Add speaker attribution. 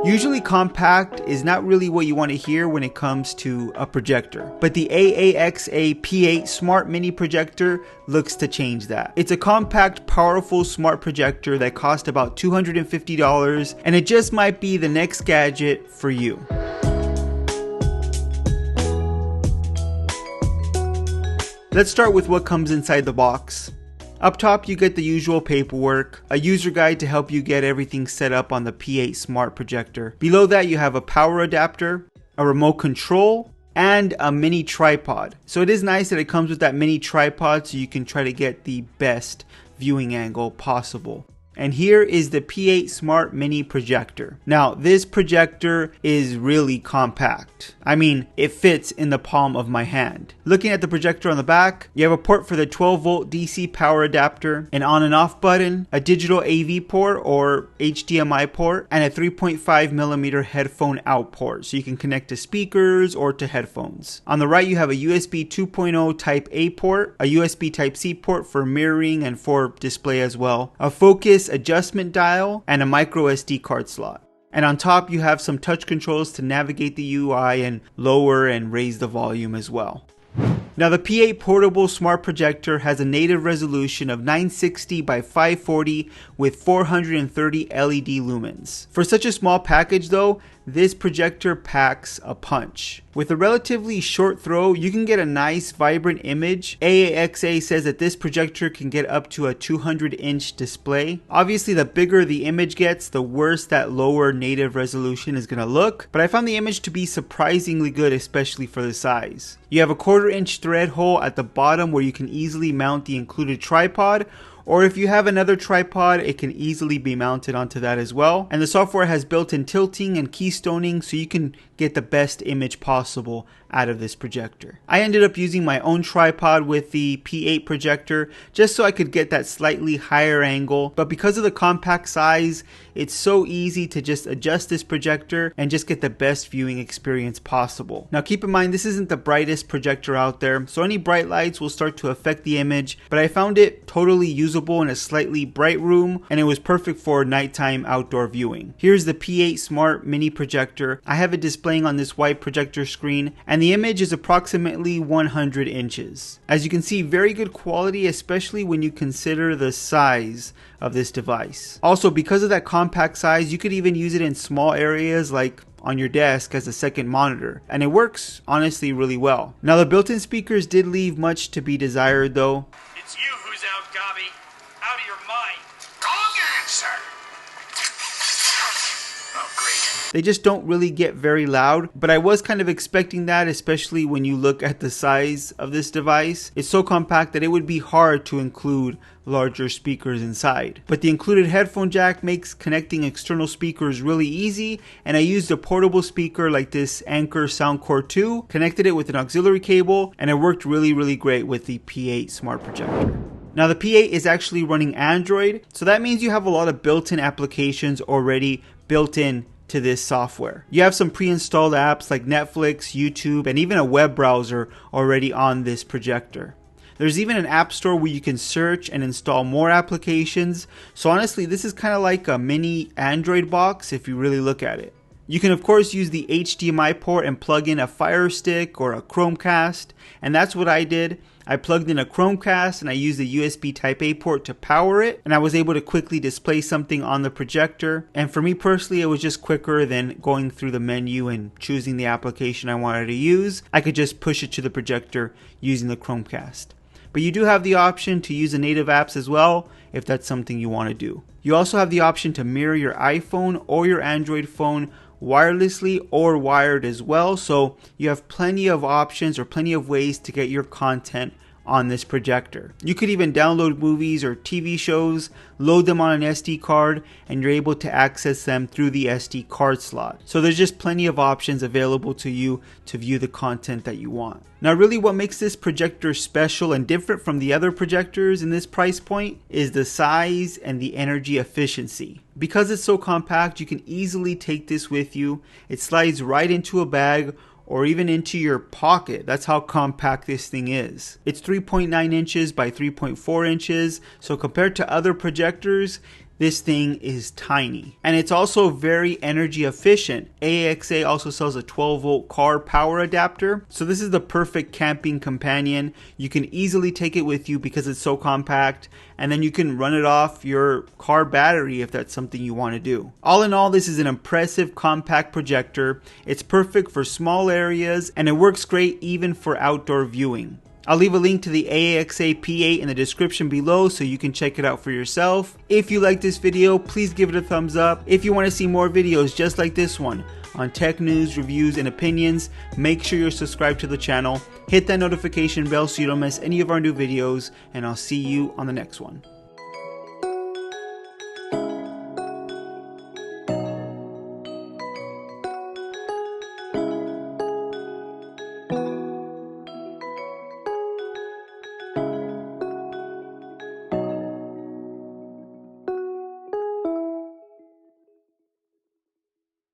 Speaker 1: Usually compact is not really what you want to hear when it comes to a projector, but the AAXA P8 Smart Mini Projector looks to change that. It's a compact, powerful smart projector that costs about $250, and it just might be the next gadget for you. Let's start with what comes inside the box. Up top, you get the usual paperwork, a user guide to help you get everything set up on the P8 Smart Projector. Below that, you have a power adapter, a remote control, and a mini tripod. So it is nice that it comes with that mini tripod so you can try to get the best viewing angle possible. And here is the P8 Smart Mini Projector. Now, this projector is really compact. I mean, it fits in the palm of my hand. Looking at the projector on the back, you have a port for the 12-volt DC power adapter, an on and off button, a digital AV port or HDMI port, and a 3.5mm headphone out port, so you can connect to speakers or to headphones. On the right, you have a USB 2.0 Type A port, a USB Type C port for mirroring and for display as well, a focus adjustment dial, and a micro SD card slot. And on top, you have some touch controls to navigate the UI and lower and raise the volume as well. Now, the P8 portable smart projector has a native resolution of 960 by 540 with 430 LED lumens. For such a small package though, this projector packs a punch. With a relatively short throw, you can get a nice vibrant image. AAXA says that this projector can get up to a 200-inch display. Obviously, the bigger the image gets, the worse that lower native resolution is going to look, but I found the image to be surprisingly good, especially for the size. You have a 1/4-inch thread hole at the bottom where you can easily mount the included tripod, or if you have another tripod, it can easily be mounted onto that as well. And the software has built-in tilting and keystoning, so you can get the best image possible out of this projector. I ended up using my own tripod with the P8 projector just so I could get that slightly higher angle, but because of the compact size, it's so easy to just adjust this projector and just get the best viewing experience possible. Now keep in mind, this isn't the brightest projector out there, so any bright lights will start to affect the image, but I found it totally usable in a slightly bright room, and it was perfect for nighttime outdoor viewing. Here's the P8 Smart Mini Projector. I have it displaying on this white projector screen, and the image is approximately 100 inches. As you can see, very good quality, especially when you consider the size of this device. Also, because of that compact size, you could even use it in small areas like on your desk as a second monitor, and it works honestly really well. Now, the built-in speakers did leave much to be desired though.
Speaker 2: It's you who's out, Gobby. Out of your mind. Wrong answer. Oh, great.
Speaker 1: They just don't really get very loud, but I was kind of expecting that, especially when you look at the size of this device. It's so compact that it would be hard to include larger speakers inside. But the included headphone jack makes connecting external speakers really easy, and I used a portable speaker like this Anker Soundcore 2, connected it with an auxiliary cable, and it worked really great with the P8 Smart Projector. Now, the P8 is actually running Android, so that means you have a lot of built-in applications already built in to this software. You have some pre-installed apps like Netflix, YouTube, and even a web browser already on this projector. There's even an app store where you can search and install more applications. So honestly, this is kind of like a mini Android box if you really look at it. You can of course use the HDMI port and plug in a Fire Stick or a Chromecast, and that's what I did. I plugged in a Chromecast and I used the USB Type A port to power it, and I was able to quickly display something on the projector. And for me personally, it was just quicker than going through the menu and choosing the application I wanted to use. I could just push it to the projector using the Chromecast. But you do have the option to use the native apps as well if that's something you want to do. You also have the option to mirror your iPhone or your Android phone wirelessly or wired as well, so you have plenty of options or plenty of ways to get your content on this projector. You could even download movies or TV shows, load them on an SD card, and you're able to access them through the SD card slot. So there's just plenty of options available to you to view the content that you want. Now really what makes this projector special and different from the other projectors in this price point is the size and the energy efficiency. Because it's so compact, you can easily take this with you. It slides right into a bag or even into your pocket. That's how compact this thing is. It's 3.9 inches by 3.4 inches, so compared to other projectors, This thing is tiny. And it's also very energy efficient. AAXA also sells a 12-volt car power adapter. So this is the perfect camping companion. You can easily take it with you because it's so compact. And then you can run it off your car battery if that's something you want to do. All in all, this is an impressive compact projector. It's perfect for small areas and it works great even for outdoor viewing. I'll leave a link to the AAXA P8 in the description below so you can check it out for yourself. If you like this video, please give it a thumbs up. If you want to see more videos just like this one on tech news, reviews, and opinions, make sure you're subscribed to the channel. Hit that notification bell so you don't miss any of our new videos, and I'll see you on the next one.